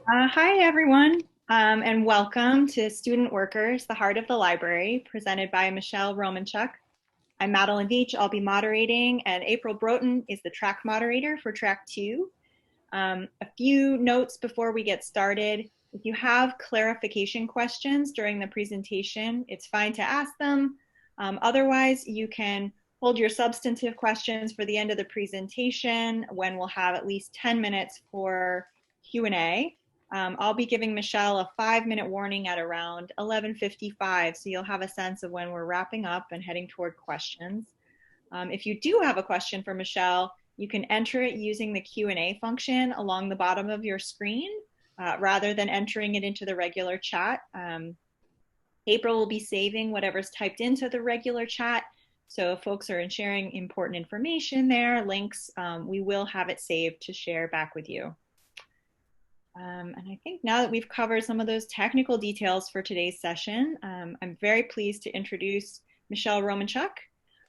Hi, everyone, and welcome to Student Workers, the Heart of the Library, presented by Mechele Romanchock. I'm Madeline Veach. I'll be moderating, and April Broughton is the track moderator for track 2. A few notes before we get started. If you have clarification questions during the presentation, it's fine to ask them. Otherwise, you can hold your substantive questions for the end of the presentation when we'll have at least 10 minutes for Q&A. I'll be giving Mechele a 5-minute warning at around 11:55, so you'll have a sense of when we're wrapping up and heading toward questions. If you do have a question for Mechele, you can enter it using the Q&A function along the bottom of your screen rather than entering it into the regular chat. April will be saving whatever's typed into the regular chat. So if folks are sharing important information there, links, we will have it saved to share back with you. And I think now that we've covered some of those technical details for today's session, I'm very pleased to introduce Mechele Romanchock.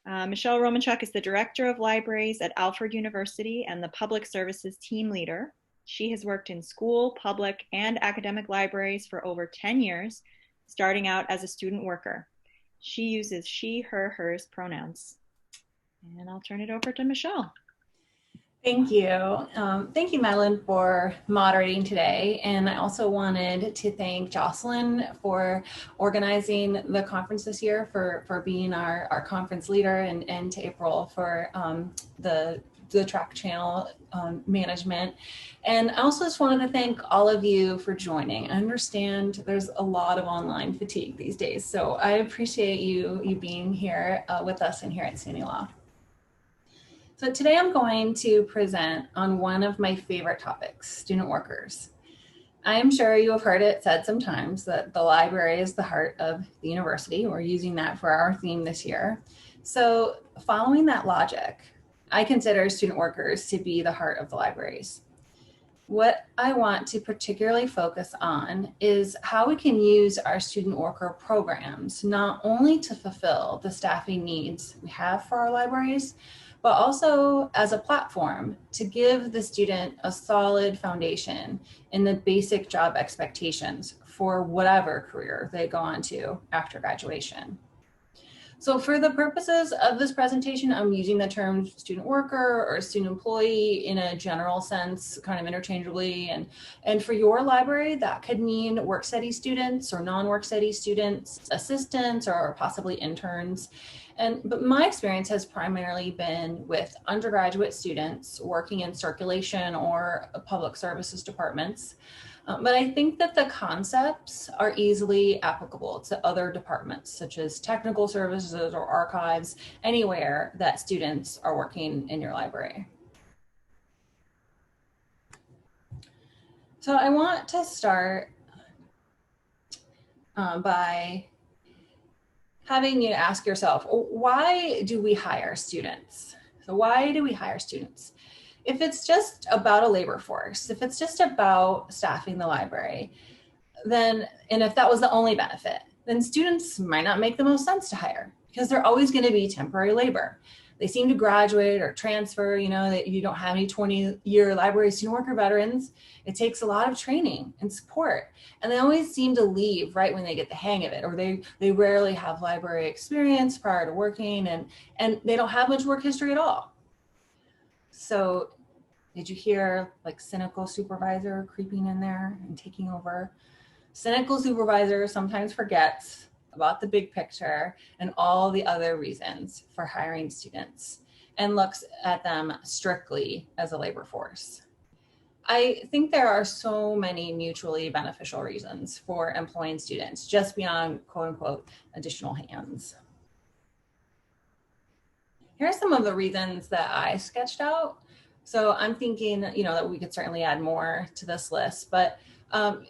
Mechele Romanchock is the Director of Libraries at Alfred University and the Public Services Team Leader. She has worked in school, public, and academic libraries for over 10 years, starting out as a student worker. She uses she, her, hers pronouns. And I'll turn it over to Mechele. Thank you. Thank you, Madeline, for moderating today. And I also wanted to thank Jocelyn for organizing the conference this year, for being our conference leader, and to April for the track channel management. And I also just wanted to thank all of you for joining. I understand there's a lot of online fatigue these days, so I appreciate you being here with us and here at SUNYLA. So today I'm going to present on one of my favorite topics, student workers. I am sure you have heard it said sometimes that the library is the heart of the university. We're using that for our theme this year. So following that logic, I consider student workers to be the heart of the libraries. What I want to particularly focus on is how we can use our student worker programs not only to fulfill the staffing needs we have for our libraries, but also as a platform to give the student a solid foundation in the basic job expectations for whatever career they go on to after graduation. So for the purposes of this presentation, I'm using the term student worker or student employee in a general sense, kind of interchangeably. And for your library, that could mean work study students or non-work study students, assistants, or possibly interns. But my experience has primarily been with undergraduate students working in circulation or public services departments. But I think that the concepts are easily applicable to other departments, such as technical services or archives, anywhere that students are working in your library. So I want to start by having you ask yourself, why do we hire students? So why do we hire students? If it's just about a labor force, if it's just about staffing the library, and if that was the only benefit, then students might not make the most sense to hire because they're always going to be temporary labor. They seem to graduate or transfer, that you don't have any 20-year library student worker veterans. It takes a lot of training and support. And they always seem to leave right when they get the hang of it, or they rarely have library experience prior to working, and they don't have much work history at all. So did you hear like cynical supervisor creeping in there and taking over? Cynical supervisor sometimes forgets about the big picture and all the other reasons for hiring students and looks at them strictly as a labor force. I think there are so many mutually beneficial reasons for employing students just beyond quote unquote additional hands. Here are some of the reasons that I sketched out. So I'm thinking, that we could certainly add more to this list, but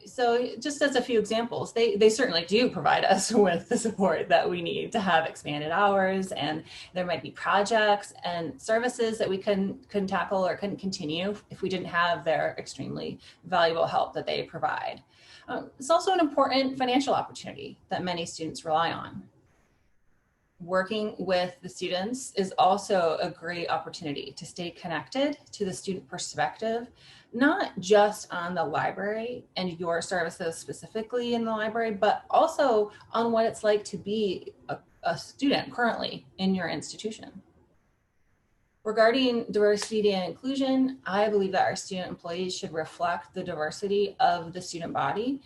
so just as a few examples, they certainly do provide us with the support that we need to have expanded hours, and there might be projects and services that we couldn't tackle or couldn't continue if we didn't have their extremely valuable help that they provide. It's also an important financial opportunity that many students rely on. Working with the students is also a great opportunity to stay connected to the student perspective, not just on the library and your services specifically in the library, but also on what it's like to be a student currently in your institution. Regarding diversity and inclusion, I believe that our student employees should reflect the diversity of the student body.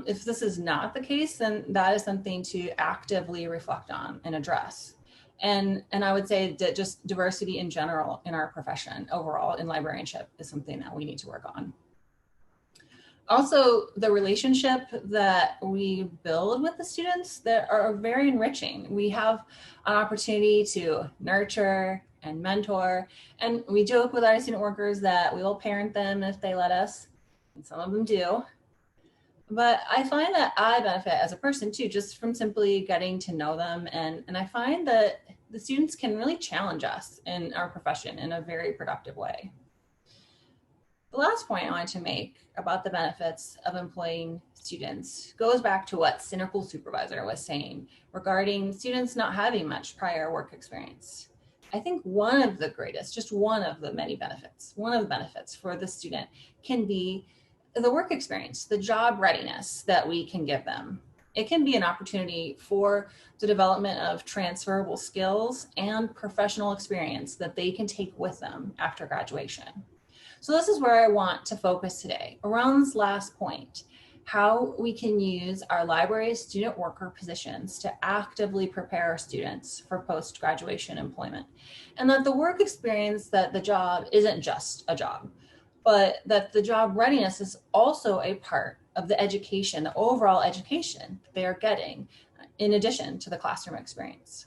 If this is not the case, then that is something to actively reflect on and address. And I would say that just diversity in general in our profession overall in librarianship is something that we need to work on. Also, the relationship that we build with the students that are very enriching. We have an opportunity to nurture and mentor, and we joke with our student workers that we will parent them if they let us, and some of them do. But I find that I benefit as a person too, just from simply getting to know them. And I find that the students can really challenge us in our profession in a very productive way. The last point I wanted to make about the benefits of employing students goes back to what Cynical Supervisor was saying regarding students not having much prior work experience. I think one of the greatest, just one of the many benefits, one of the benefits for the student can be the work experience, the job readiness that we can give them. It can be an opportunity for the development of transferable skills and professional experience that they can take with them after graduation. So this is where I want to focus today, around this last point, how we can use our library student worker positions to actively prepare our students for post-graduation employment. And that the work experience, that the job isn't just a job, but that the job readiness is also a part of the education, the overall education they are getting in addition to the classroom experience.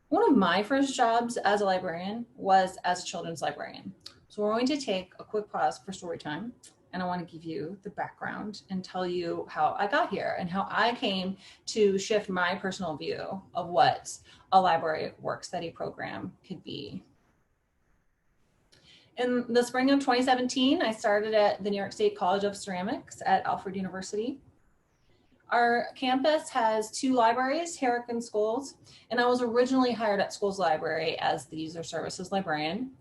One of my first jobs as a librarian was as a children's librarian. So we're going to take a quick pause for story time, and I want to give you the background and tell you how I got here and how I came to shift my personal view of what a library work study program could be. In the spring of 2017, I started at the New York State College of Ceramics at Alfred University. Our campus has 2 libraries, Herrick and Scholes, and I was originally hired at Scholes Library as the user services librarian.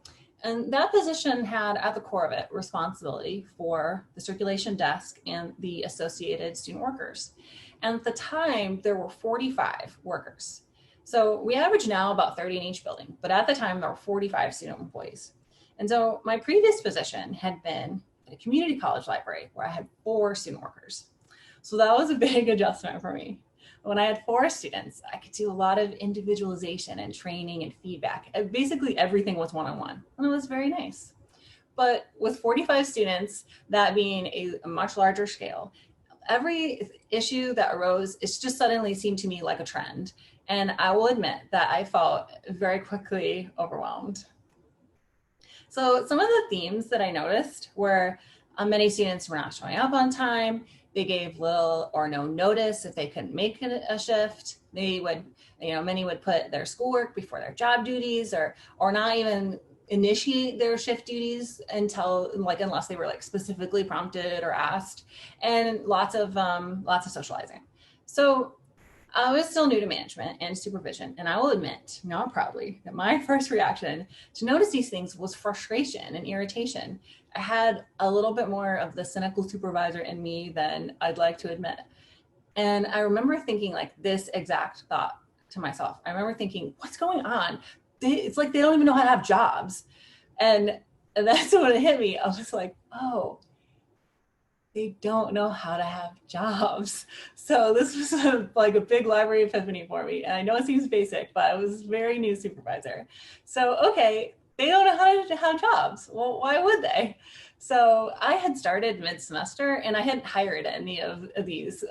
And that position had at the core of it responsibility for the circulation desk and the associated student workers. And at the time, there were 45 workers. So we average now about 30 in each building, but at the time there were 45 student employees. And so my previous position had been at a community college library where I had 4 student workers. So that was a big adjustment for me. When I had 4 students, I could do a lot of individualization and training and feedback. Basically everything was one-on-one, and it was very nice. But with 45 students, that being a much larger scale, every issue that arose, it just suddenly seemed to me like a trend. And I will admit that I felt very quickly overwhelmed. So some of the themes that I noticed were many students were not showing up on time. They gave little or no notice if they couldn't make a shift. They would, many would put their schoolwork before their job duties or not even initiate their shift duties until unless they were specifically prompted or asked, and lots of socializing. So I was still new to management and supervision, and I will admit, not proudly, that my first reaction to notice these things was frustration and irritation. I had a little bit more of the cynical supervisor in me than I'd like to admit. And I remember thinking this exact thought to myself. I remember thinking, what's going on? It's like they don't even know how to have jobs. And that's when it hit me. I was like, oh, they don't know how to have jobs. So this was a big library epiphany for me. And I know it seems basic, but I was very new supervisor. So, okay, they don't know how to have jobs. Well, why would they? So I had started mid-semester and I hadn't hired any of these,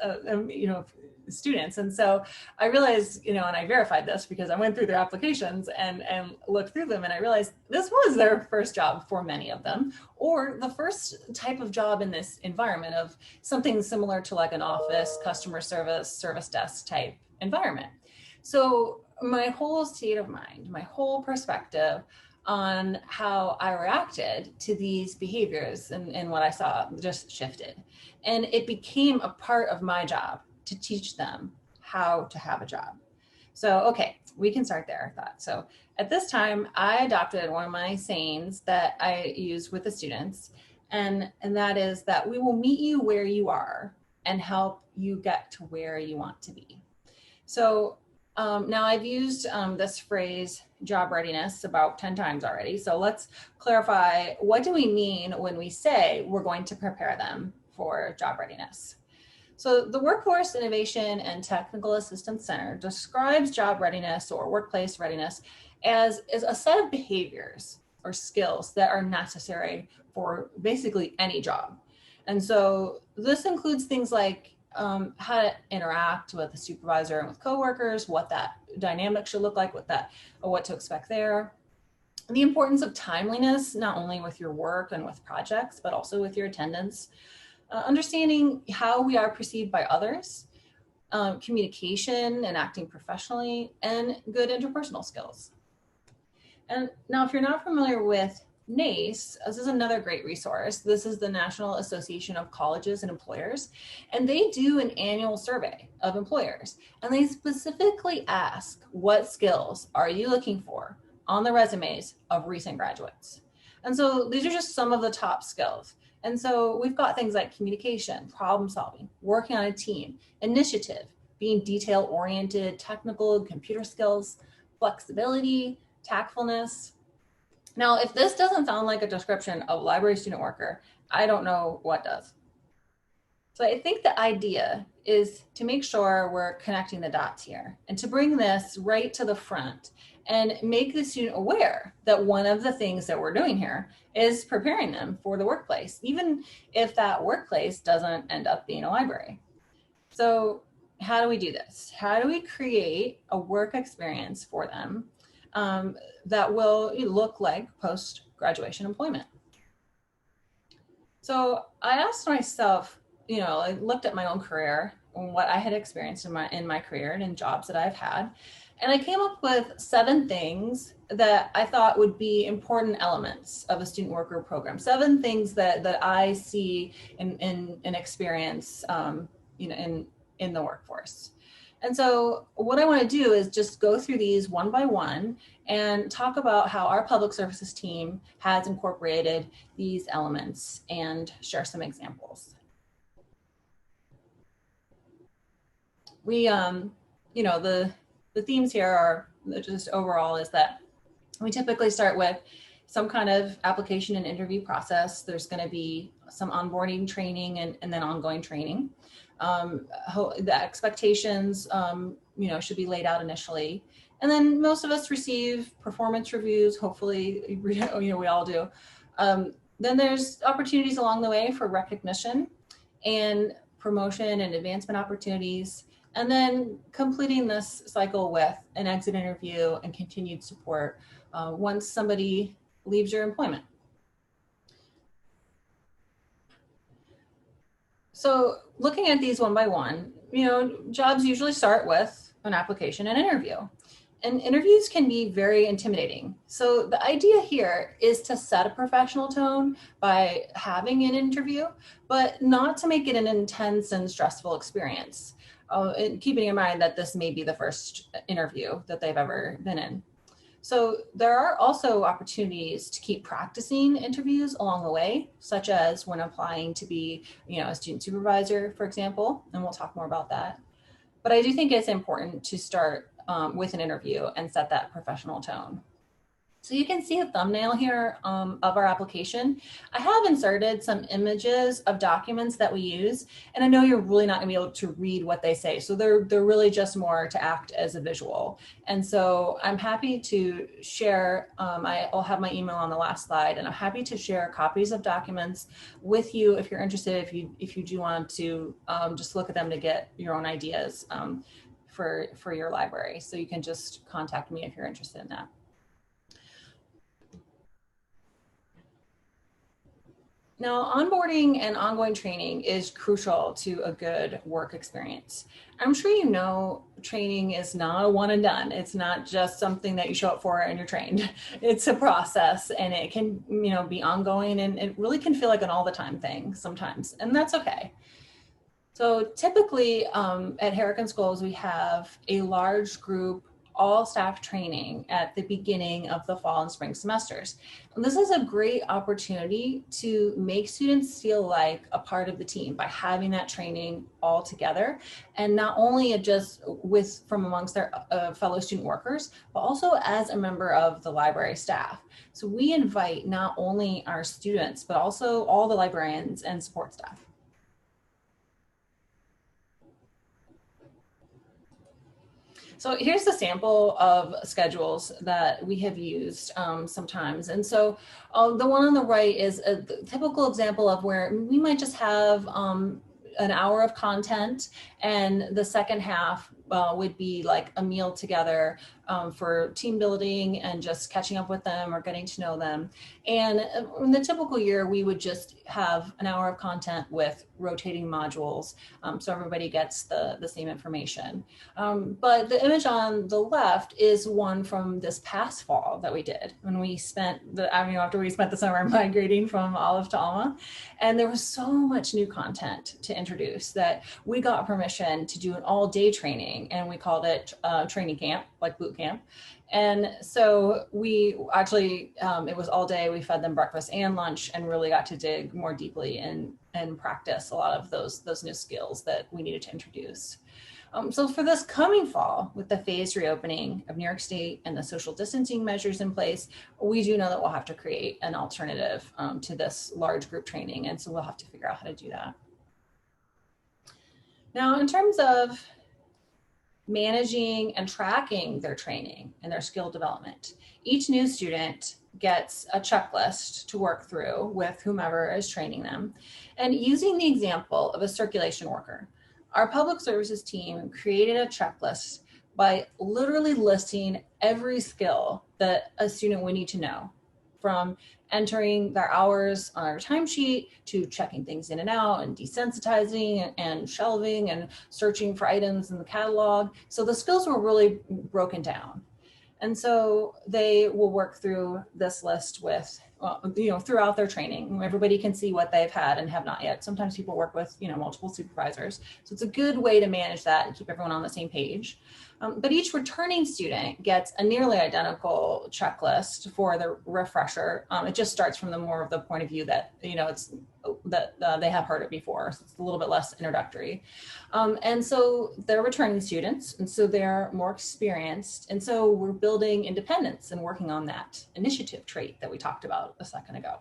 students. And so I realized, and I verified this because I went through their applications and looked through them, and I realized this was their first job for many of them, or the first type of job in this environment of something similar to an office, customer service desk type environment. So my whole state of mind, my whole perspective on how I reacted to these behaviors and what I saw just shifted. And it became a part of my job to teach them how to have a job. So, okay, we can start there, I thought. So at this time, I adopted one of my sayings that I use with the students, and that is that we will meet you where you are and help you get to where you want to be. So now I've used this phrase, job readiness, about 10 times already. So let's clarify, what do we mean when we say we're going to prepare them for job readiness? So the Workforce Innovation and Technical Assistance Center describes job readiness or workplace readiness as a set of behaviors or skills that are necessary for basically any job. And so this includes things like how to interact with a supervisor and with coworkers, what that dynamic should look like, what to expect there. The importance of timeliness, not only with your work and with projects, but also with your attendance. Understanding how we are perceived by others, communication and acting professionally, and good interpersonal skills. And now, if you're not familiar with NACE, this is another great resource. This is the National Association of Colleges and Employers, and they do an annual survey of employers, and they specifically ask, what skills are you looking for on the resumes of recent graduates? And so these are just some of the top skills. And so we've got things like communication, problem solving, working on a team, initiative, being detail oriented, technical and computer skills, flexibility, tactfulness. Now, if this doesn't sound like a description of library student worker, I don't know what does. So I think the idea is to make sure we're connecting the dots here and to bring this right to the front and make the student aware that one of the things that we're doing here is preparing them for the workplace, even if that workplace doesn't end up being a library. So how do we do this? How do we create a work experience for them that will look like post-graduation employment? So I asked myself, I looked at my own career and what I had experienced in my career and in jobs that I've had. And I came up with 7 things that I thought would be important elements of a student worker program. 7 things that I see and experience, in the workforce. And so what I want to do is just go through these one by one and talk about how our public services team has incorporated these elements and share some examples. We, the themes here are just overall is that we typically start with some kind of application and interview process. There's going to be some onboarding training and then ongoing training. The expectations, should be laid out initially. And then most of us receive performance reviews. Hopefully, we all do. Then there's opportunities along the way for recognition and promotion and advancement opportunities. And then completing this cycle with an exit interview and continued support once somebody leaves your employment. So looking at these one by one, jobs usually start with an application and interview. And interviews can be very intimidating. So the idea here is to set a professional tone by having an interview, but not to make it an intense and stressful experience. And keeping in mind that this may be the first interview that they've ever been in. So there are also opportunities to keep practicing interviews along the way, such as when applying to be, a student supervisor, for example, and we'll talk more about that. But I do think it's important to start with an interview and set that professional tone. So you can see a thumbnail here of our application. I have inserted some images of documents that we use, and I know you're really not gonna be able to read what they say. So they're really just more to act as a visual. And so I'm happy to share, I'll have my email on the last slide, and I'm happy to share copies of documents with you if you're interested, if you do want to just look at them to get your own ideas for your library. So you can just contact me if you're interested in that. Now, onboarding and ongoing training is crucial to a good work experience. I'm sure you know training is not a one and done. It's not just something that you show up for and you're trained. It's a process, and it can be ongoing, and it really can feel like an all the time thing sometimes, and that's okay. So typically at Harrigan Schools, we have a large group all staff training at the beginning of the fall and spring semesters. And this is a great opportunity to make students feel like a part of the team by having that training all together, and not only just from amongst their fellow student workers, but also as a member of the library staff. So we invite not only our students, but also all the librarians and support staff. So here's the sample of schedules that we have used sometimes. And so the one on the right is a typical example of where we might just have an hour of content, and the second half would be like a meal together for team building and just catching up with them or getting to know them. And in the typical year, we would just have an hour of content with rotating modules, so everybody gets the same information. But the image on the left is one from this past fall that we did when we spent after we spent the summer migrating from Olive to Alma. And there was so much new content to introduce that we got permission to do an all-day training, and we called it training camp, like boot camp. And so we actually, it was all day. We fed them breakfast and lunch and really got to dig more deeply and practice a lot of those new skills that we needed to introduce. So for this coming fall, with the phased reopening of New York State and the social distancing measures in place, we do know that we'll have to create an alternative to this large group training. And so we'll have to figure out how to do that. Now, in terms of managing and tracking their training and their skill development, each new student gets a checklist to work through with whomever is training them. And using the example of a circulation worker, our public services team created a checklist by literally listing every skill that a student would need to know, from entering their hours on our timesheet to checking things in and out and desensitizing and shelving and searching for items in the catalog. So the skills were really broken down. And so they will work through this list with, throughout their training. Everybody can see what they've had and have not yet. Sometimes people work with, multiple supervisors. So it's a good way to manage that and keep everyone on the same page. But each returning student gets a nearly identical checklist for the refresher. It just starts from more of the point of view that, it's that they have heard it before. So it's a little bit less introductory. And so they're returning students, and so they're more experienced. And so we're building independence and working on that initiative trait that we talked about a second ago.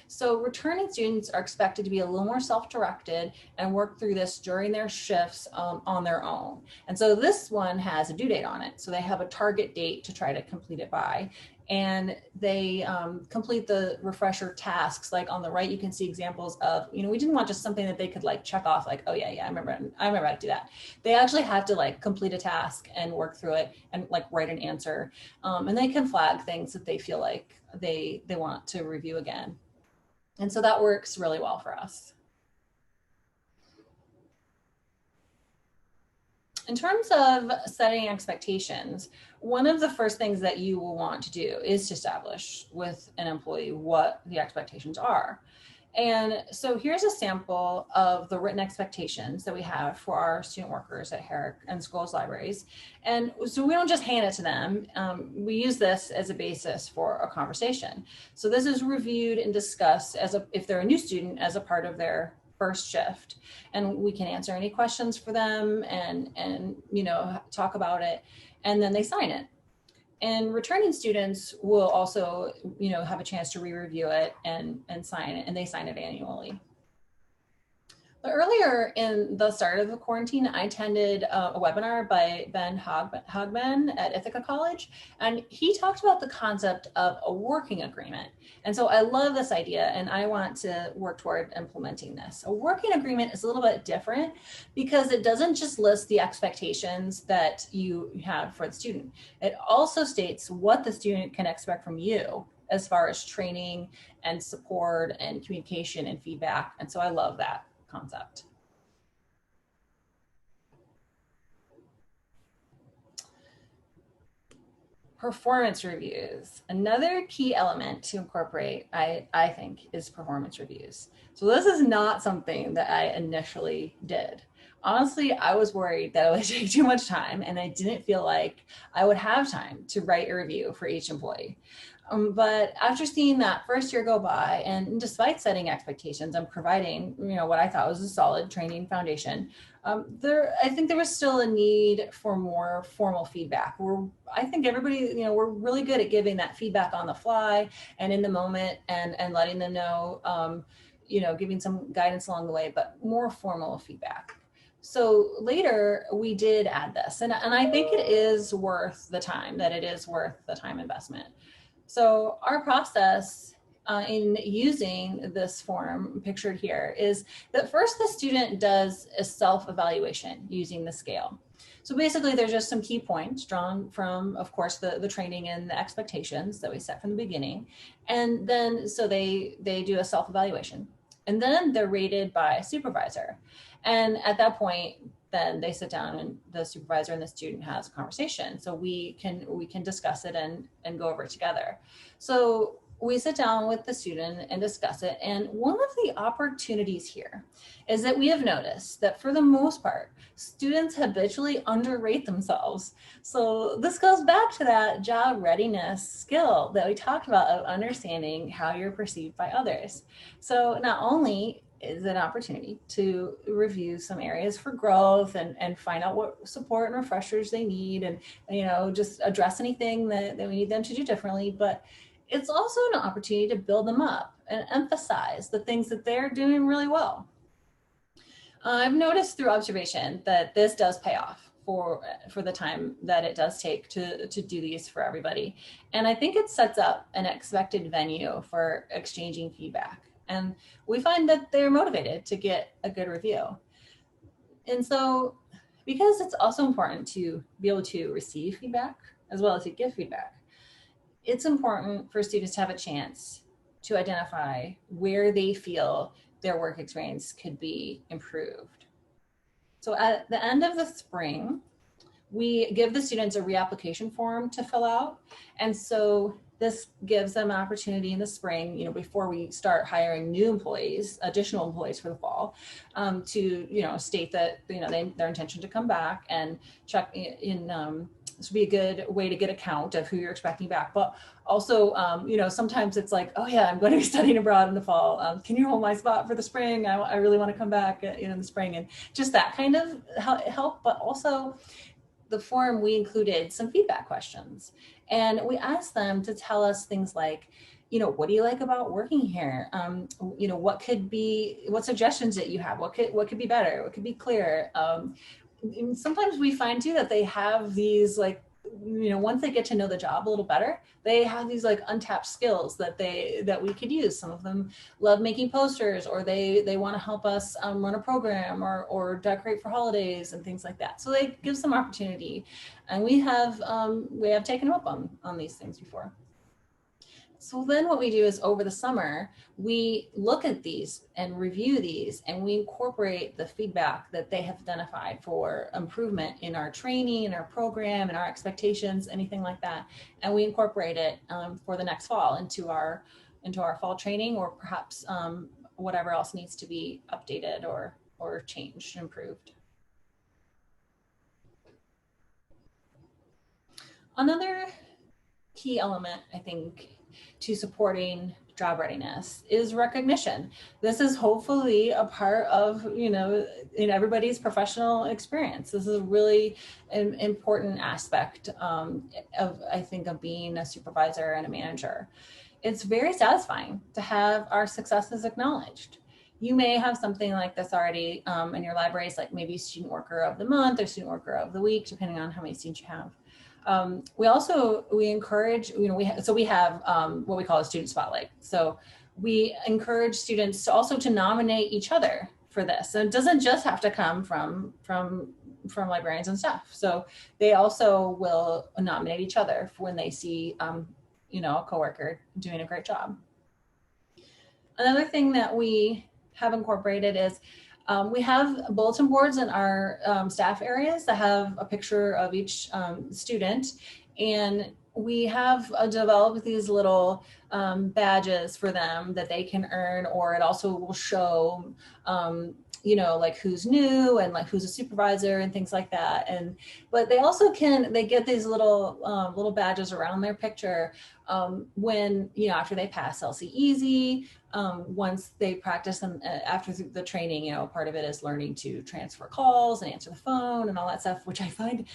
So returning students are expected to be a little more self-directed and work through this during their shifts on their own. And so this one has a due date on it. So they have a target date to try to complete it by. And they complete the refresher tasks. Like on the right, you can see examples of, we didn't want just something that they could like check off, like, oh yeah, I remember how to do that. They actually have to like complete a task and work through it and like write an answer. And they can flag things that they feel like they want to review again. And so that works really well for us. In terms of setting expectations, one of the first things that you will want to do is to establish with an employee what the expectations are. And so here's a sample of the written expectations that we have for our student workers at Herrick and schools libraries. And so we don't just hand it to them. We use this as a basis for a conversation. So this is reviewed and discussed if they're a new student as a part of their first shift, and we can answer any questions for them and talk about it, and then they sign it. And returning students will also have a chance to re-review it and sign it, and they sign it annually. But earlier in the start of the quarantine, I attended a webinar by Ben Hogman at Ithaca College, and he talked about the concept of a working agreement. And so I love this idea, and I want to work toward implementing this. A working agreement is a little bit different because it doesn't just list the expectations that you have for the student. It also states what the student can expect from you as far as training and support and communication and feedback. And so I love that concept. Performance reviews. Another key element to incorporate, I think, is performance reviews. So this is not something that I initially did. Honestly, I was worried that it would take too much time and I didn't feel like I would have time to write a review for each employee. But after seeing that first year go by, and despite setting expectations and providing, what I thought was a solid training foundation, I think there was still a need for more formal feedback. I think everybody, we're really good at giving that feedback on the fly and in the moment, and letting them know, giving some guidance along the way, but more formal feedback. So later we did add this, and I think it is worth the time, investment. So our process in using this form pictured here is that first the student does a self-evaluation using the scale. So basically there's just some key points drawn from, of course, the training and the expectations that we set from the beginning. And then so they do a self-evaluation. And then they're rated by a supervisor. And at that point, then they sit down and the supervisor and the student has a conversation. So we can discuss it and go over it together. So we sit down with the student and discuss it. And one of the opportunities here is that we have noticed that for the most part, students habitually underrate themselves. So this goes back to that job readiness skill that we talked about of understanding how you're perceived by others. So not only is an opportunity to review some areas for growth and find out what support and refreshers they need, and just address anything that we need them to do differently. But it's also an opportunity to build them up and emphasize the things that they're doing really well. I've noticed through observation that this does pay off for the time that it does take to do these for everybody. And I think it sets up an expected venue for exchanging feedback. And we find that they're motivated to get a good review. And so, because it's also important to be able to receive feedback as well as to give feedback, it's important for students to have a chance to identify where they feel their work experience could be improved. So at the end of the spring, we give the students a reapplication form to fill out. And so this gives them an opportunity in the spring, before we start hiring new employees, additional employees for the fall, to, state that, their intention to come back and check in. This would be a good way to get a count of who you're expecting back. But also, sometimes it's like, oh yeah, I'm going to be studying abroad in the fall. Can you hold my spot for the spring? I really want to come back in the spring, and just that kind of help. But also, the form, we included some feedback questions, and we asked them to tell us things like, what do you like about working here? What suggestions that you have? What could be better? What could be clearer? Sometimes we find too that they have these once they get to know the job a little better, they have these untapped skills that we could use. Some of them love making posters, or they want to help us run a program or decorate for holidays and things like that. So they give some opportunity, and we have taken them up on these things before. So then what we do is over the summer, we look at these and review these, and we incorporate the feedback that they have identified for improvement in our training, in our program, in our expectations, anything like that. And we incorporate it for the next fall into our fall training, or perhaps whatever else needs to be updated or changed, improved. Another key element, I think, to supporting job readiness is recognition. This is hopefully a part of, in everybody's professional experience. This is a really an important aspect of being a supervisor and a manager. It's very satisfying to have our successes acknowledged. You may have something like this already in your libraries, like maybe student worker of the month or student worker of the week, depending on how many students you have. We encourage, we have what we call a student spotlight. So we encourage students to nominate each other for this. So it doesn't just have to come from librarians and staff. So they also will nominate each other for when they see, a coworker doing a great job. Another thing that we have incorporated is we have bulletin boards in our staff areas that have a picture of each student, and we have developed these little badges for them that they can earn, or it also will show, you know, like who's new and like who's a supervisor and things like that. And but they also they get these little badges around their picture when, you know, after they pass LC Easy, once they practice and after the training, you know, part of it is learning to transfer calls and answer the phone and all that stuff, which I find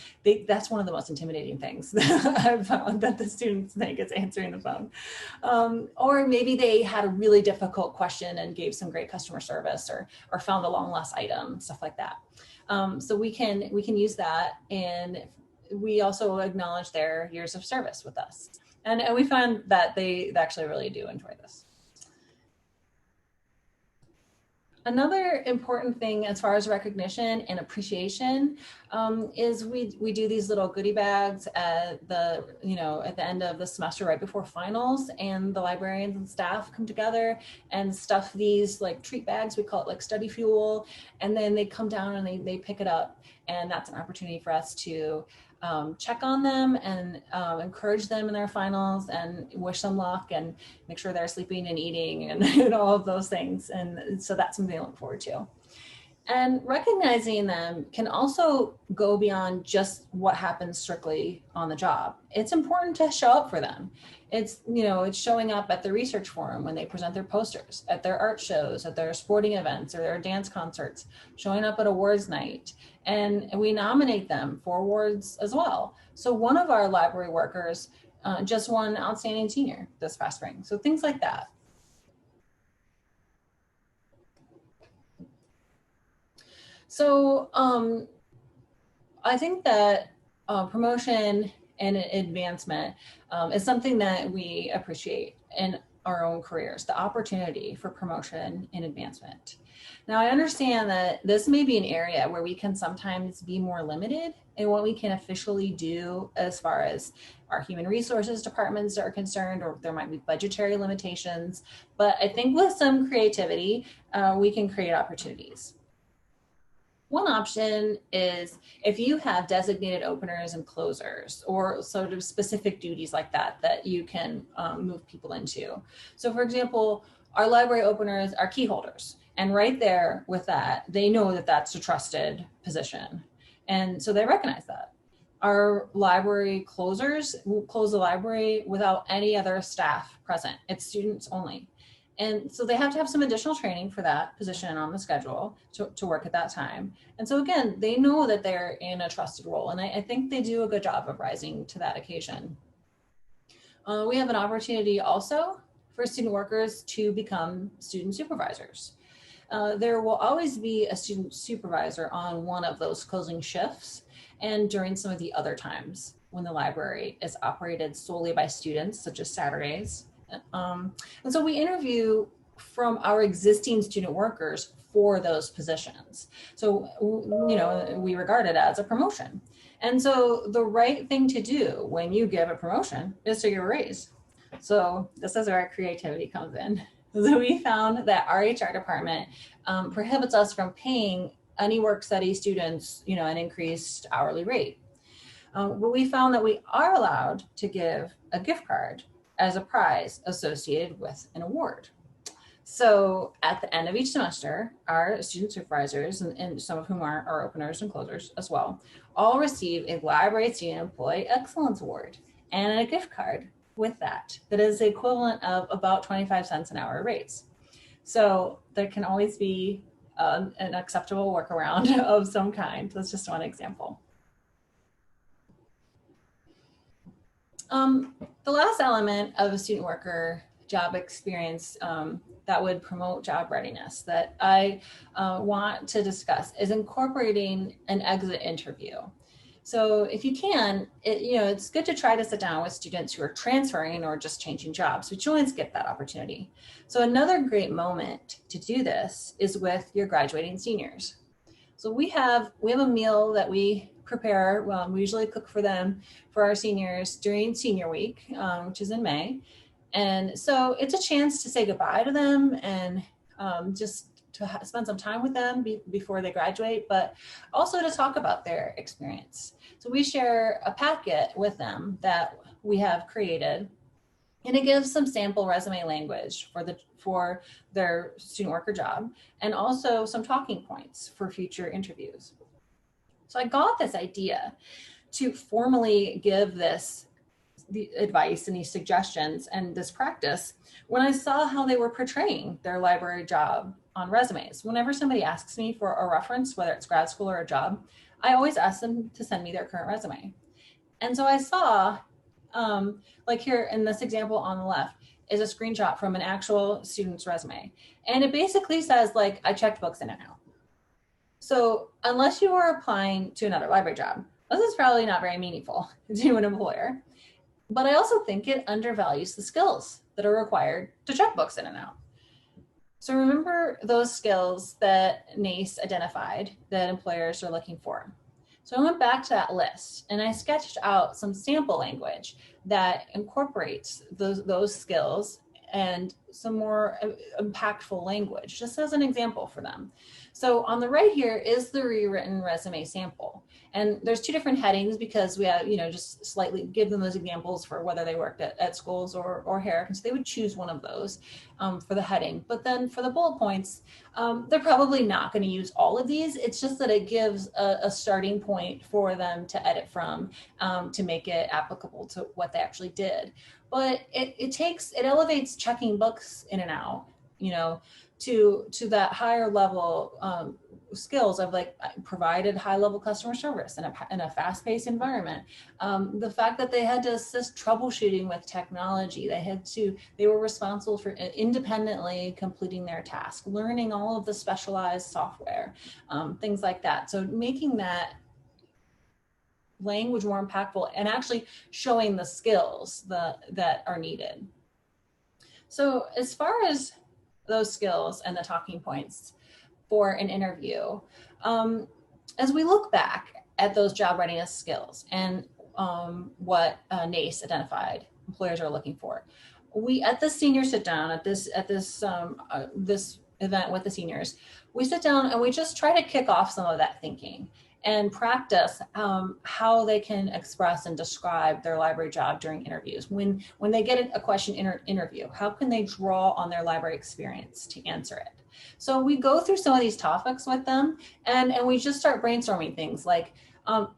that's one of the most intimidating things that I've found, that the students think is answering the phone. Or maybe they had a really difficult question and gave some great customer service, or found a long lost item, stuff like that. So we can use that, and we also acknowledge their years of service with us. And we find that they actually really do enjoy this. Another important thing as far as recognition and appreciation is we do these little goodie bags at the end of the semester, right before finals, and the librarians and staff come together and stuff these like treat bags, we call it like study fuel, and then they come down and they pick it up, and that's an opportunity for us to check on them and encourage them in their finals and wish them luck and make sure they're sleeping and eating and all of those things. And so that's something I look forward to. And recognizing them can also go beyond just what happens strictly on the job. It's important to show up for them. It's showing up at the research forum when they present their posters, at their art shows, at their sporting events or their dance concerts, showing up at awards night. And we nominate them for awards as well. So one of our library workers just won Outstanding Senior this past spring. So things like that. So I think that promotion and advancement is something that we appreciate in our own careers, the opportunity for promotion and advancement. Now, I understand that this may be an area where we can sometimes be more limited in what we can officially do as far as our human resources departments are concerned, or there might be budgetary limitations. But I think with some creativity, we can create opportunities. One option is if you have designated openers and closers, or sort of specific duties like that you can move people into. So for example, our library openers are key holders. And right there with that, they know that that's a trusted position. And so they recognize that. Our library closers will close the library without any other staff present. It's students only. And so they have to have some additional training for that position on the schedule to work at that time. And so again, they know that they're in a trusted role. And I think they do a good job of rising to that occasion. We have an opportunity also for student workers to become student supervisors. There will always be a student supervisor on one of those closing shifts and during some of the other times when the library is operated solely by students, such as Saturdays. And so we interview from our existing student workers for those positions. So, we regard it as a promotion. And so the right thing to do when you give a promotion is to give a raise. So this is where our creativity comes in. So we found that our HR department prohibits us from paying any work study students, an increased hourly rate. But we found that we are allowed to give a gift card as a prize associated with an award. So at the end of each semester, our student supervisors, and some of whom are our openers and closers as well, all receive a Library Student Employee Excellence Award and a gift card with that is the equivalent of about 25 cents an hour raise. So there can always be an acceptable workaround of some kind. That's just one example. The last element of a student worker job experience that would promote job readiness that I want to discuss is incorporating an exit interview. So if you can, it's good to try to sit down with students who are transferring or just changing jobs, but you always get that opportunity. So another great moment to do this is with your graduating seniors. So we have a meal that we prepare. Well, we usually cook for them, for our seniors during senior week, which is in May. And so it's a chance to say goodbye to them and just to spend some time with them before they graduate, but also to talk about their experience. So we share a packet with them that we have created And it gives some sample resume language for their student worker job, and also some talking points for future interviews. So I got this idea to formally give the advice and these suggestions and this practice when I saw how they were portraying their library job on resumes. Whenever somebody asks me for a reference, whether it's grad school or a job, I always ask them to send me their current resume. And so I saw, like here in this example on the left, is a screenshot from an actual student's resume. And it basically says, like, I checked books in and out. So unless you are applying to another library job, this is probably not very meaningful to an employer. But I also think it undervalues the skills that are required to check books in and out. So remember those skills that NACE identified that employers are looking for. So I went back to that list and I sketched out some sample language that incorporates those skills and some more impactful language, just as an example for them. So on the right here is the rewritten resume sample. And there's two different headings because we have, just slightly give them those examples for whether they worked at schools or Herrick. And so they would choose one of those for the heading. But then for the bullet points, they're probably not going to use all of these. It's just that it gives a starting point for them to edit from to make it applicable to what they actually did. But it elevates checking books in and out, to that higher level skills of like provided high level customer service in a fast paced environment. The fact that they had to assist troubleshooting with technology, they were responsible for independently completing their task, learning all of the specialized software, things like that. So making that language more impactful and actually showing the skills that are needed. So as far as those skills and the talking points for an interview, as we look back at those job readiness skills and what NACE identified employers are looking for, we at the senior sit down at this event with the seniors, we sit down and we just try to kick off some of that thinking and practice how they can express and describe their library job during interviews. When they get a question interview, how can they draw on their library experience to answer it? So we go through some of these topics with them and we just start brainstorming things like,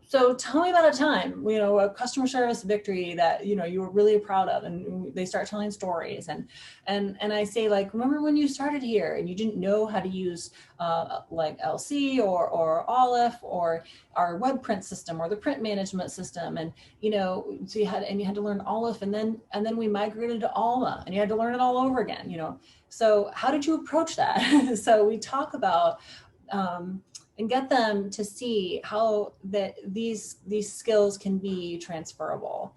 so tell me about a time, a customer service victory that, you were really proud of, and they start telling stories. And I say, like, remember when you started here and you didn't know how to use like LC or Olive or our web print system or the print management system. And, so you had to learn Olive and then we migrated to Alma and you had to learn it all over again, So how did you approach that? So we talk about, and get them to see how these skills can be transferable.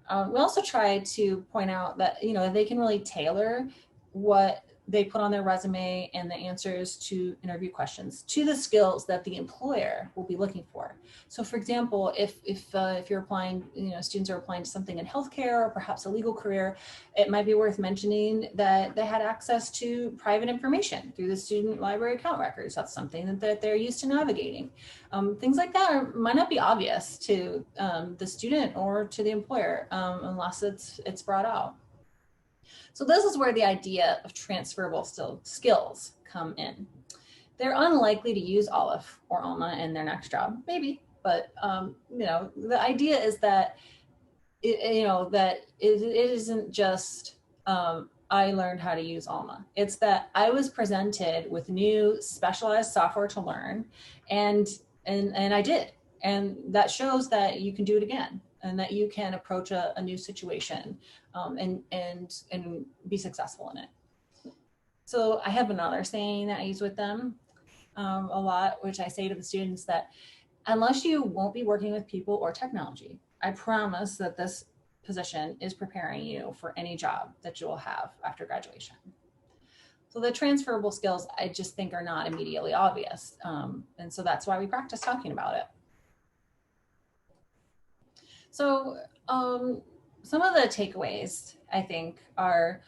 We also try to point out that they can really tailor what they put on their resume and the answers to interview questions to the skills that the employer will be looking for. So for example, if you're applying, students are applying to something in healthcare or perhaps a legal career, it might be worth mentioning that they had access to private information through the student library account records. That's something that they're used to navigating. Things like that might not be obvious to the student or to the employer unless it's brought out. So this is where the idea of transferable skills come in. They're unlikely to use Olive or Alma in their next job, maybe, but the idea is that it isn't just I learned how to use Alma. It's that I was presented with new specialized software to learn, and I did, and that shows that you can do it again, and that you can approach a new situation and be successful in it. So I have another saying that I use with them a lot, which I say to the students that unless you won't be working with people or technology, I promise that this position is preparing you for any job that you will have after graduation. So the transferable skills, I just think, are not immediately obvious. And so that's why we practice talking about it. So some of the takeaways, I think, are,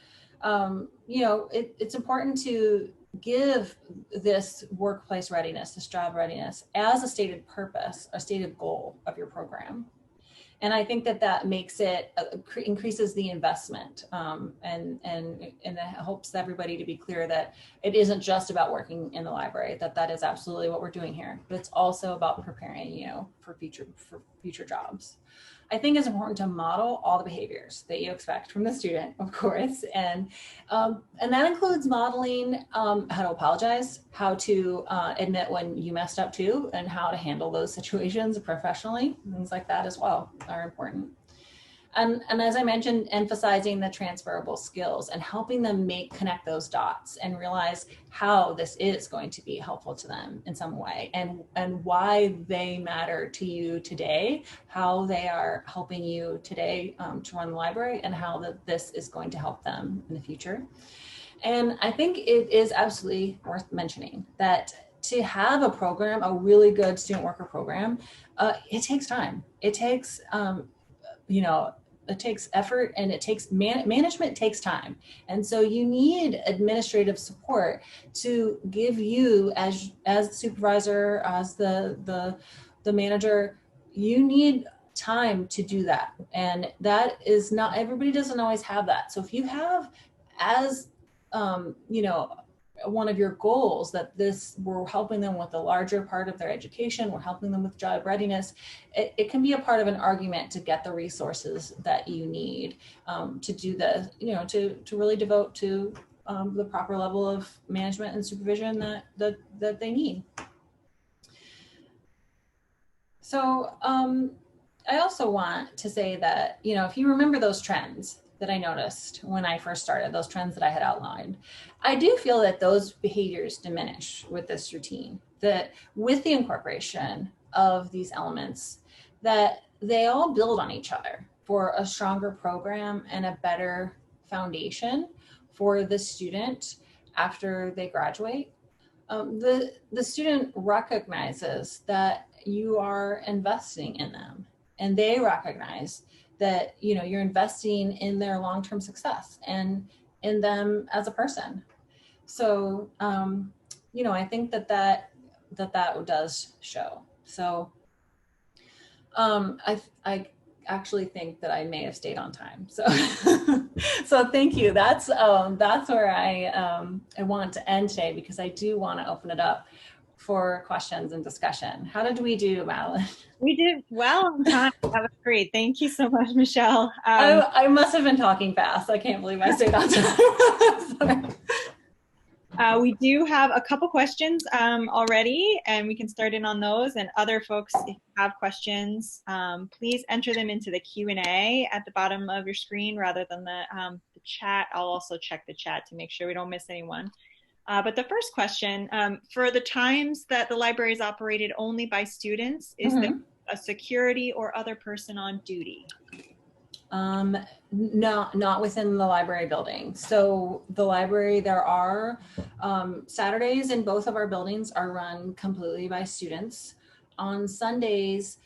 it's important to give this workplace readiness, this job readiness, as a stated purpose, a stated goal of your program. And I think that that makes it, increases the investment, and it helps everybody to be clear that it isn't just about working in the library, that is absolutely what we're doing here, but it's also about preparing you for future jobs. I think it's important to model all the behaviors that you expect from the student, of course, and that includes modeling how to apologize, how to admit when you messed up too, and how to handle those situations professionally. Things like that as well are important. And as I mentioned, emphasizing the transferable skills and helping them connect those dots and realize how this is going to be helpful to them in some way, and why they matter to you today, how they are helping you today to run the library, and how this is going to help them in the future. And I think it is absolutely worth mentioning that to have a program, a really good student worker program, it takes time. It takes, it takes effort, and it takes management takes time. And so you need administrative support to give you, as the supervisor, as the manager, you need time to do that. And that is not, everybody doesn't always have that. So if you have, as one of your goals, that we're helping them with a larger part of their education, we're helping them with job readiness, it can be a part of an argument to get the resources that you need to do the, to really devote to the proper level of management and supervision that they need. So I also want to say that, if you remember those trends that I noticed when I first started, those trends that I had outlined, I do feel that those behaviors diminish with this routine, that with the incorporation of these elements, that they all build on each other for a stronger program and a better foundation for the student after they graduate. The student recognizes that you are investing in them, and they recognize that you're investing in their long-term success and in them as a person. So I think that does show. So I actually think that I may have stayed on time. So so thank you. That's where I want to end today, because I do want to open it up for questions and discussion. How did we do, Madeline? We did well on time. That was great. Thank you so much, Mechele. I must have been talking fast. I can't believe I stayed on time. We do have a couple questions already, and we can start in on those. And other folks, if you have questions, please enter them into the Q&A at the bottom of your screen rather than the chat. I'll also check the chat to make sure we don't miss anyone. But the first question, for the times that the library is operated only by students, is there a security or other person on duty? No, not within the library building. So the library, there are Saturdays in both of our buildings are run completely by students. On Sundays,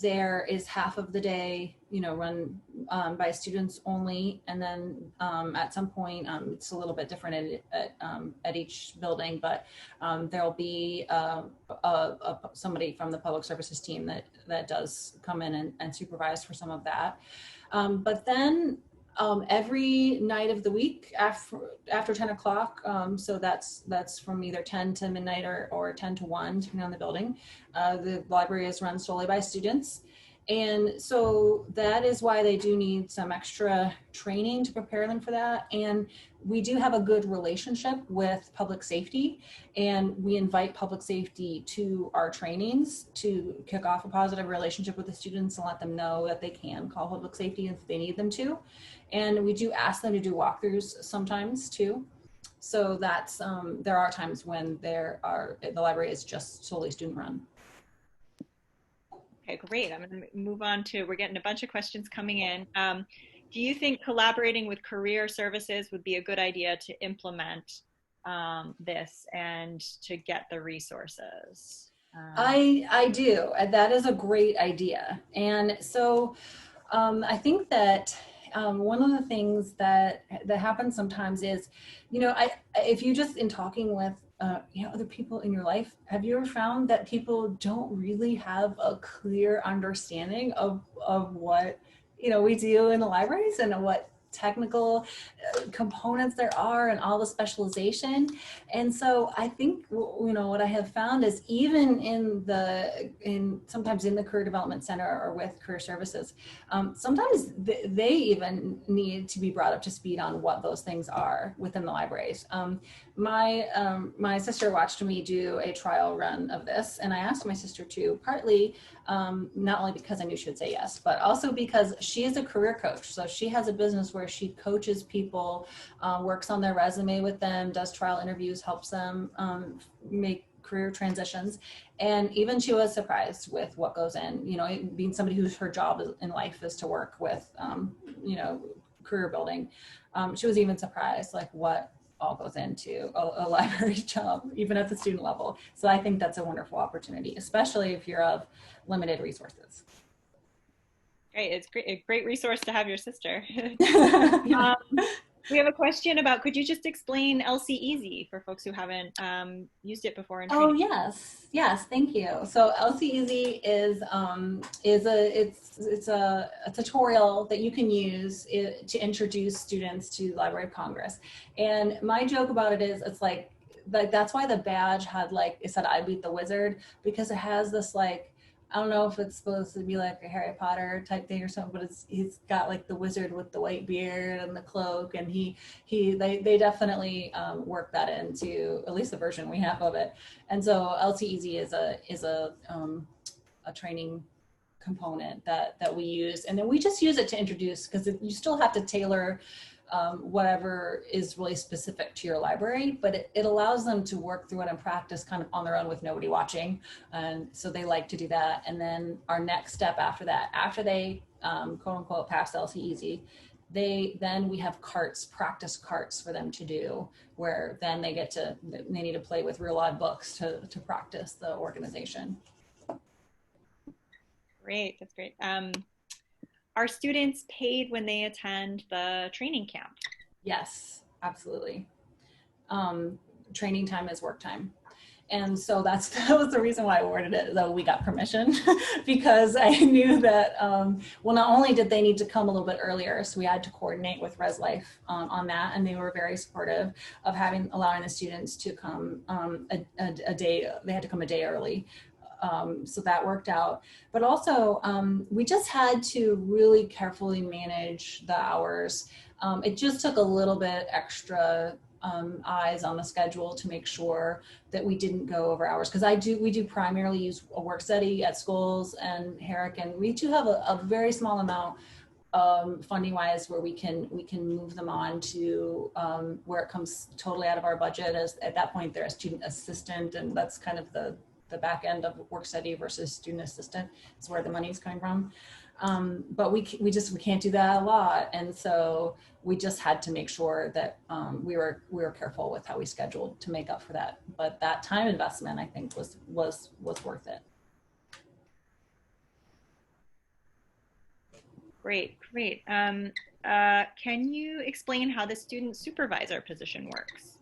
there is half of the day, run by students only, and then at some point, it's a little bit different at each building, but there'll be somebody from the public services team that does come in and supervise for some of that. But then every night of the week after 10 o'clock, so that's from either 10 to midnight or 10 to 1, depending on the building. The library is run solely by students. And so that is why they do need some extra training to prepare them for that. And we do have a good relationship with public safety, and we invite public safety to our trainings to kick off a positive relationship with the students and let them know that they can call public safety if they need them to. And we do ask them to do walkthroughs sometimes too. So that's, there are times when the library is just solely student run. Okay, great. I'm going to move on to, we're getting a bunch of questions coming in. Do you think collaborating with career services would be a good idea to implement this and to get the resources? I do. That is a great idea. And so I think that one of the things that happens sometimes is, if you just in talking with other people in your life. Have you ever found that people don't really have a clear understanding of what, we do in the libraries and what technical components there are and all the specialization? And so I think, what I have found is even sometimes in the Career Development Center or with Career Services, sometimes they even need to be brought up to speed on what those things are within the libraries. My sister watched me do a trial run of this, and I asked my sister to, partly not only because I knew she would say yes, but also because she is a career coach. So she has a business where she coaches people, works on their resume with them, does trial interviews, helps them make career transitions. And even she was surprised with what goes in, being somebody whose her job in life is to work with, career building. She was even surprised like what all goes into a library job, even at the student level. So I think that's a wonderful opportunity, especially if you're of limited resources. Great. It's a great resource to have your sister. Yeah. We have a question about, could you just explain LC Easy for folks who haven't used it before in training? Oh yes, thank you. So LC Easy is a tutorial that you can use to introduce students to Library of Congress. And my joke about it is, it's like that's why the badge had it said I beat the wizard, because it has this I don't know if it's supposed to be like a Harry Potter type thing or something, but he's got like the wizard with the white beard and the cloak, and they definitely work that into at least the version we have of it. And so LC Easy is a training component that we use, and then we just use it to introduce, because you still have to tailor whatever is really specific to your library, but it allows them to work through it and practice kind of on their own with nobody watching. And so they like to do that. And then our next step after that, after they quote unquote pass LC Easy, we have practice carts for them to do, where then they need to play with real live books to practice the organization. Great, that's great. Are students paid when they attend the training camp? Yes, absolutely. Training time is work time. And so that was the reason why I awarded it, though we got permission, because I knew that, not only did they need to come a little bit earlier, so we had to coordinate with Res Life on that, and they were very supportive of allowing the students to come a day, they had to come a day early. So that worked out. But also, we just had to really carefully manage the hours. It just took a little bit extra eyes on the schedule to make sure that we didn't go over hours. Because we do primarily use a work study at schools and Herrick, and we do have a very small amount funding wise where we can move them on to where it comes totally out of our budget. As at that point they're a student assistant, and that's kind of the back end of work study versus student assistant is where the money is coming from. But we can't do that a lot. And so we just had to make sure that we were careful with how we scheduled to make up for that. But that time investment, I think, was worth it. Great. Can you explain how the student supervisor position works?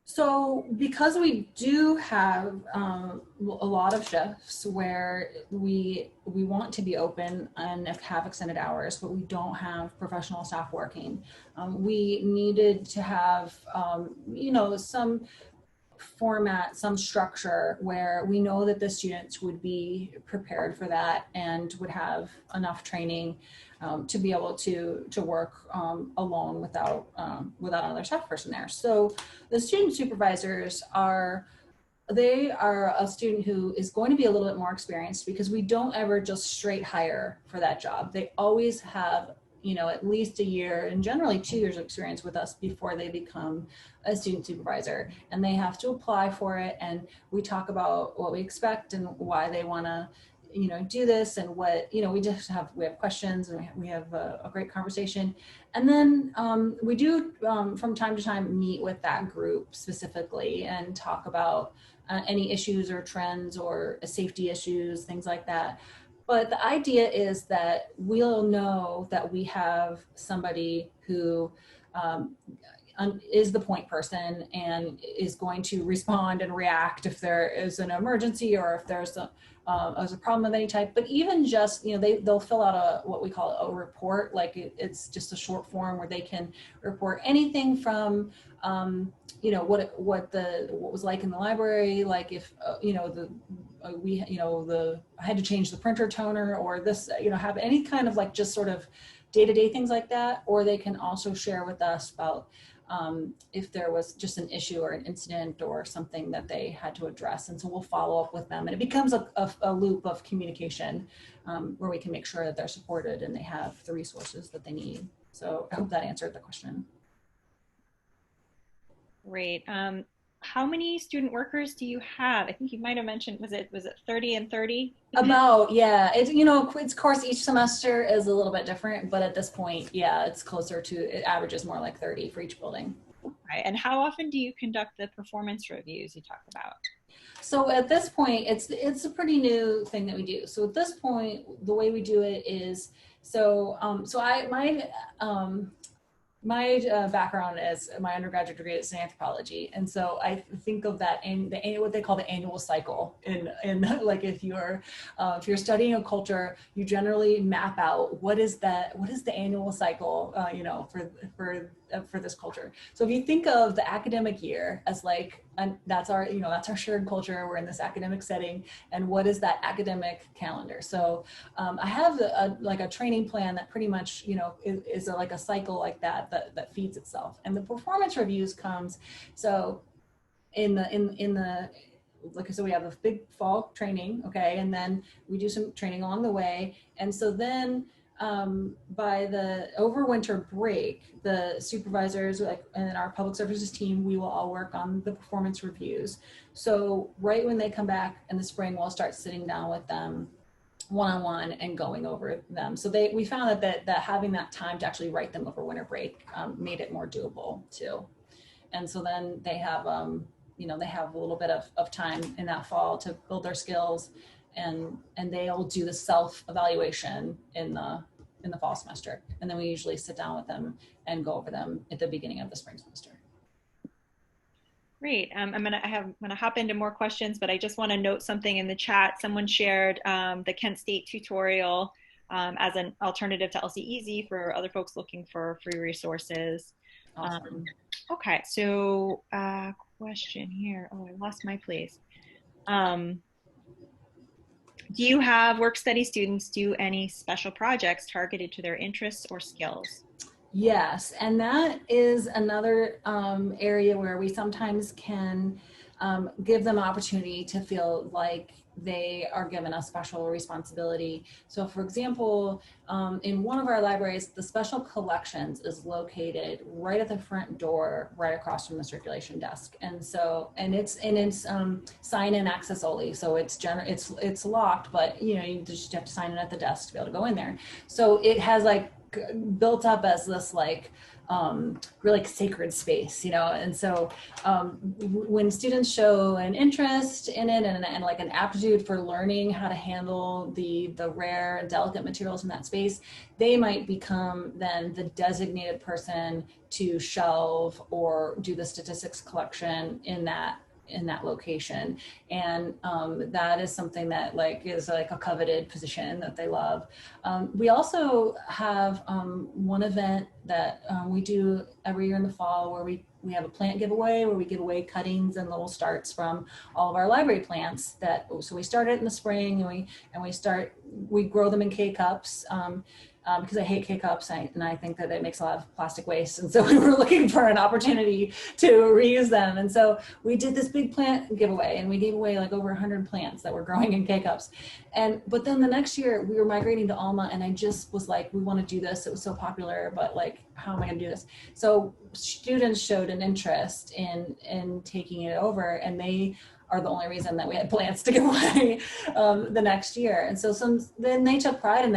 So because we do have a lot of shifts where we want to be open and have extended hours, but we don't have professional staff working, we needed to have some format, some structure where we know that the students would be prepared for that and would have enough training to be able to work alone without another staff person there. So the student supervisors are a student who is going to be a little bit more experienced, because we don't ever just straight hire for that job. They always have at least a year and generally 2 years of experience with us before they become a student supervisor, and they have to apply for it. And we talk about what we expect and why they want to do this, and what we have questions, and we have a great conversation. And then we do from time to time meet with that group specifically and talk about any issues or trends or safety issues, things like that. But the idea is that we'll know that we have somebody who is the point person and is going to respond and react if there is an emergency or if there's a problem of any type. But even just, they'll fill out what we call a report, like it's just a short form where they can report anything from, what was like in the library, like if, I had to change the printer toner, or this, have any kind of like just sort of day-to-day things like that. Or they can also share with us about if there was just an issue or an incident or something that they had to address. And so we'll follow up with them, and it becomes a loop of communication where we can make sure that they're supported and they have the resources that they need. So I hope that answered the question. Great. How many student workers do you have? I think you might have mentioned, was it 30 and 30? About, yeah. It's, of course, each semester is a little bit different, but at this point, yeah, it's closer to, it averages more like 30 for each building. Right. And how often do you conduct the performance reviews you talked about? So at this point, it's a pretty new thing that we do. So at this point, the way we do it is, my background is my undergraduate degree is in anthropology, and so I think of that in what they call the annual cycle. In like if you're studying a culture, you generally map out what is the annual cycle, for this culture. So if you think of the academic year as like, that's our shared culture. We're in this academic setting, and what is that academic calendar? So I have a training plan that pretty much is like a cycle like that feeds itself. And the performance reviews comes so in the like I said, we have a big fall training, okay, and then we do some training along the way, and so then by the over winter break, the supervisors and our public services team, we will all work on the performance reviews. So right when they come back in the spring, we'll start sitting down with them one-on-one and going over them. So we found that having that time to actually write them over winter break made it more doable too. And so then they have they have a little bit of time in that fall to build their skills, and they'll do the self-evaluation in the fall semester. And then we usually sit down with them and go over them at the beginning of the spring semester. Great. I'm gonna hop into more questions, but I just want to note something in the chat. Someone shared the Kent State tutorial as an alternative to LC Easy for other folks looking for free resources. Awesome. Okay, so question here. Oh, I lost my place. Do you have work study students do any special projects targeted to their interests or skills? Yes, and that is another area where we sometimes can give them an opportunity to feel like they are given a special responsibility. So for example, in one of our libraries, the special collections is located right at the front door, right across from the circulation desk. And it's sign in access only. So it's locked, but you just have to sign in at the desk to be able to go in there. So it has like built up as this like really sacred space, and so when students show an interest in it and like an aptitude for learning how to handle the rare and delicate materials in that space, they might become then the designated person to shelve or do the statistics collection in that location. And that is something that is like a coveted position that they love. We also have one event that we do every year in the fall where we have a plant giveaway where we give away cuttings and little starts from all of our library plants so we start it in the spring and we grow them in K-cups. Because I hate K-cups and I think that it makes a lot of plastic waste. And so we were looking for an opportunity to reuse them. And so we did this big plant giveaway and we gave away like over 100 plants that were growing in K-cups. But then the next year we were migrating to Alma and I just was like, we want to do this. It was so popular, but like, how am I going to do this? So students showed an interest in taking it over, and they are the only reason that we had plants to give away the next year. And so then they took pride in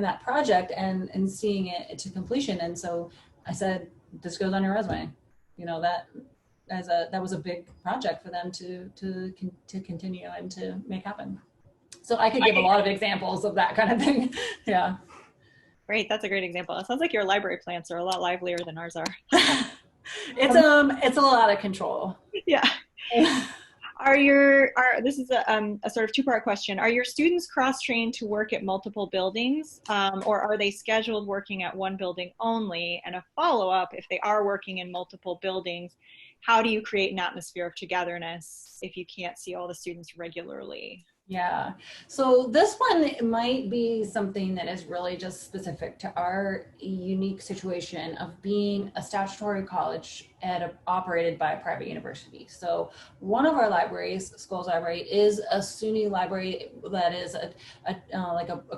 that project and seeing it to completion. And so I said, this goes on your resume. That was a big project for them to continue and to make happen. So I could give a lot of examples of that kind of thing. Yeah. Great, that's a great example. It sounds like your library plants are a lot livelier than ours are. It's a lot of control. Yeah. This is a sort of two-part question. Are your students cross-trained to work at multiple buildings, or are they scheduled working at one building only? And a follow-up, if they are working in multiple buildings, how do you create an atmosphere of togetherness if you can't see all the students regularly? Yeah, so this one might be something that is really just specific to our unique situation of being a statutory college operated by a private university. So one of our libraries, School's Library, is a SUNY library that is a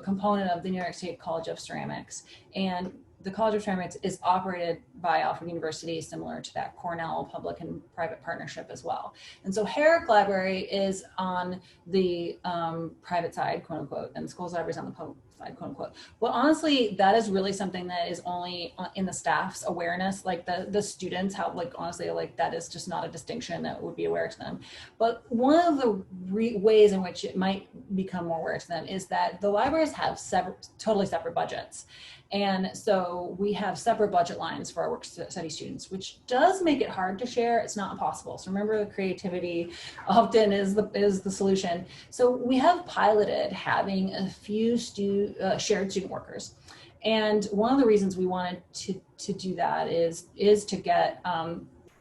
component of the New York State College of Ceramics. And the College of Ceramics is operated by Alfred University, similar to that Cornell public and private partnership as well. And so Herrick Library is on the private side, quote unquote, and School's Library is on the public side, quote unquote. Well, honestly, that is really something that is only in the staff's awareness, like the students, how, like, honestly, like that is just not a distinction that would be aware to them. But one of the ways in which it might become more aware to them is that the libraries have totally separate budgets. And so we have separate budget lines for our work study students, which does make it hard to share. It's not impossible. So remember, the creativity often is the solution. So we have piloted having a few shared student workers. And one of the reasons we wanted to do that is to get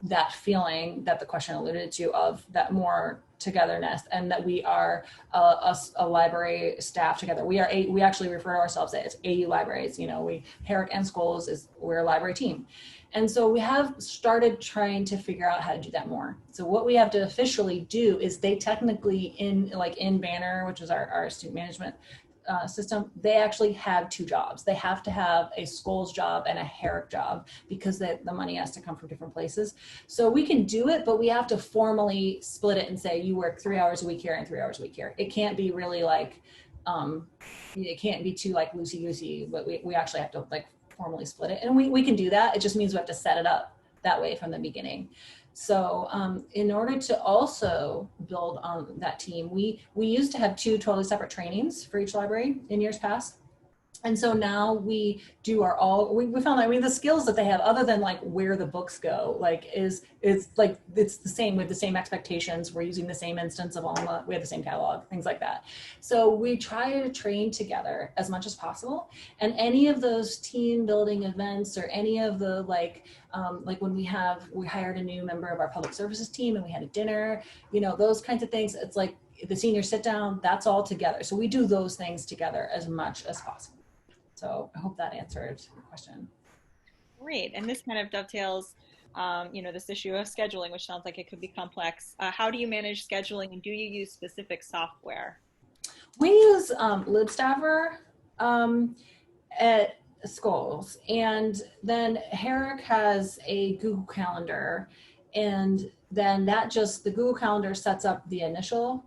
that feeling that the question alluded to, of that more togetherness, and that we are a library staff together. We actually refer to ourselves as AU libraries. You know, Herrick and Scholes we're a library team. And so we have started trying to figure out how to do that more. So what we have to officially do is they technically in Banner, which is our student management system, they actually have two jobs. They have to have a Scholes job and a Herrick job, because the money has to come from different places. So we can do it, but we have to formally split it and say, you work 3 hours a week here and 3 hours a week here. It can't be really like, it can't be too like loosey-goosey, but we actually have to like formally split it. And we can do that. It just means we have to set it up that way from the beginning. So in order to also build on that team, we used to have 2 totally separate trainings for each library in years past. And so now we do we found that, I mean, the skills that they have, other than like where the books go, like it's the same, with the same expectations. We're using the same instance of Alma. We have the same catalog, things like that. So we try to train together as much as possible. And any of those team building events, or any of the like when we hired a new member of our public services team and we had a dinner, you know, those kinds of things. It's like the senior sit down, that's all together. So we do those things together as much as possible. So I hope that answered your question. Great. And this kind of dovetails, this issue of scheduling, which sounds like it could be complex. How do you manage scheduling, and do you use specific software? We use LibStaffer at Scholes, and then Herrick has a Google Calendar, and then the Google Calendar sets up the initial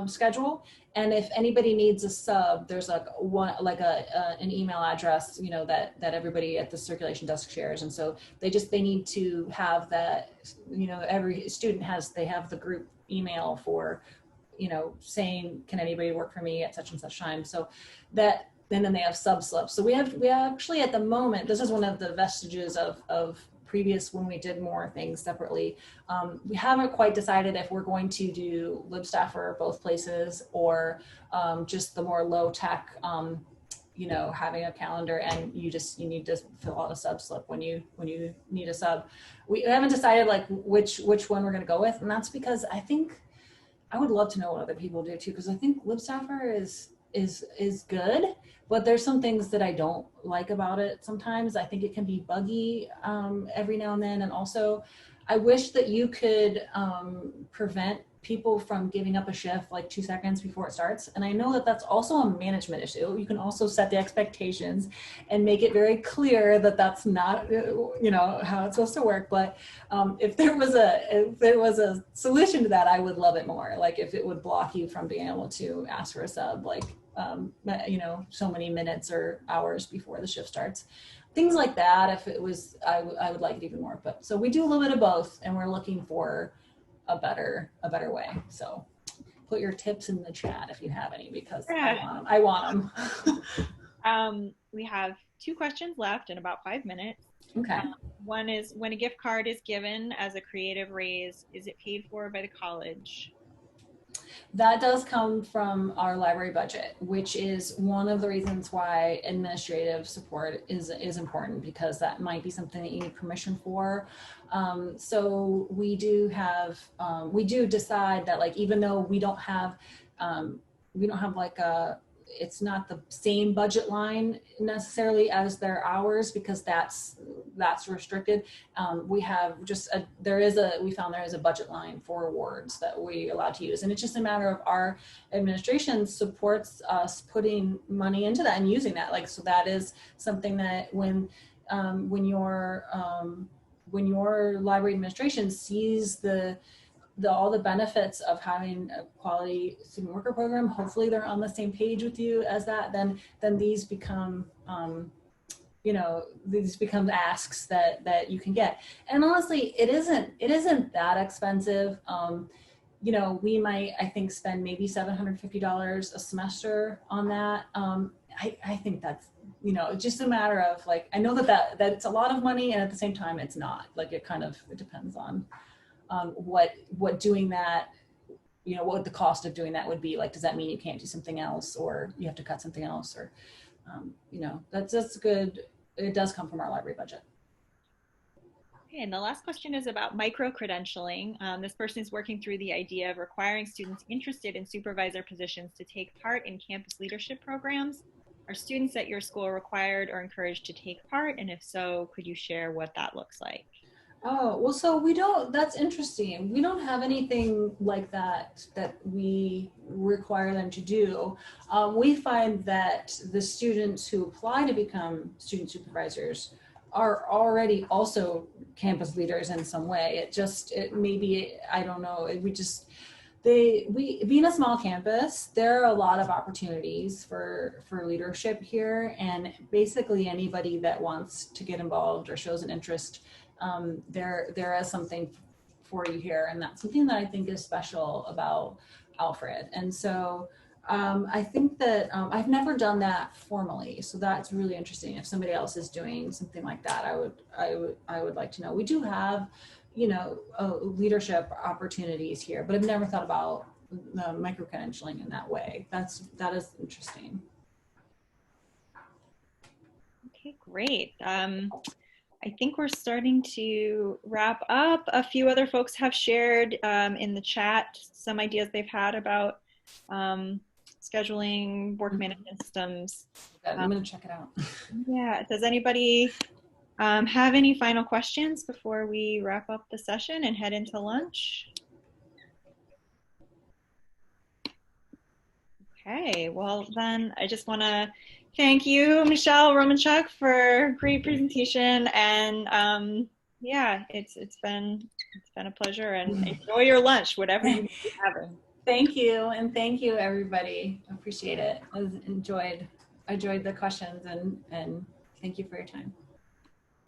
schedule. And if anybody needs a sub, there's like an email address, you know, that everybody at the circulation desk shares. And so they need to have that, you know, every student they have the group email for, you know, saying, can anybody work for me at such and such time? So that, and then they have sub slips. So we actually at the moment, this is one of the vestiges of previous, when we did more things separately. We haven't quite decided if we're going to do LibStaffer both places, or just the more low tech, you know, having a calendar and you need to fill out a sub slip when you need a sub. We haven't decided like which one we're going to go with, and that's because I would love to know what other people do too, because I think LibStaffer is good, but there's some things that I don't like about it. Sometimes I think it can be buggy every now and then. And also I wish that you could prevent people from giving up a shift like 2 seconds before it starts. And I know that that's also a management issue. You can also set the expectations and make it very clear that that's not, you know, how it's supposed to work. But if there was a solution to that, I would love it more. Like if it would block you from being able to ask for a sub, like, you know, so many minutes or hours before the shift starts. Things like that. If it was, I would like it even more. But so we do a little bit of both, and we're looking for a better way. So put your tips in the chat if you have any, because I want them. We have 2 questions left in about 5 minutes. Okay. One is, when a gift card is given as a creative raise, is it paid for by the college? That does come from our library budget, which is one of the reasons why administrative support is important, because that might be something that you need permission for. So we do decide that, like, even though we don't have like it's not the same budget line necessarily as their hours, because that's restricted. We have just we found there is a budget line for awards that we allowed to use, and it's just a matter of our administration supports us putting money into that and using that. Like, so that is something that when your library administration sees all the benefits of having a quality student worker program, hopefully they're on the same page with you as that, then these become these become asks that you can get. And honestly, it isn't that expensive. We might, I think, spend maybe $750 a semester on that. I think that's, just a matter of, like, I know that it's a lot of money, and at the same time it's not. Like, it depends on what doing that, what the cost of doing that would be. Like, does that mean you can't do something else, or you have to cut something else, or that's good. It does come from our library budget. Okay, and the last question is about micro-credentialing. This person is working through the idea of requiring students interested in supervisor positions to take part in campus leadership programs. Are students at your school required or encouraged to take part? And if so, could you share what that looks like? Oh, well, so that's interesting. We don't have anything like that we require them to do. We find that the students who apply to become student supervisors are already also campus leaders in some way. I don't know, being a small campus, there are a lot of opportunities for leadership here, and basically anybody that wants to get involved or shows an interest, there is something for you here. And that's something that I think is special about Alfred. And so I think that I've never done that formally, so that's really interesting. If somebody else is doing something like that, I would like to know. We do have, leadership opportunities here, but I've never thought about the micro-credentialing in that way. That is interesting. Okay, great. I think we're starting to wrap up. A few other folks have shared in the chat some ideas they've had about scheduling, work management systems. I'm going to check it out. Yeah. Does anybody have any final questions before we wrap up the session and head into lunch? Okay. Well, then I just want to thank you, Mechele, Romanchock, for a great presentation. And yeah, it's been a pleasure, and enjoy your lunch, whatever you may be having. Thank you, and thank you, everybody. I appreciate it. I enjoyed the questions, and thank you for your time.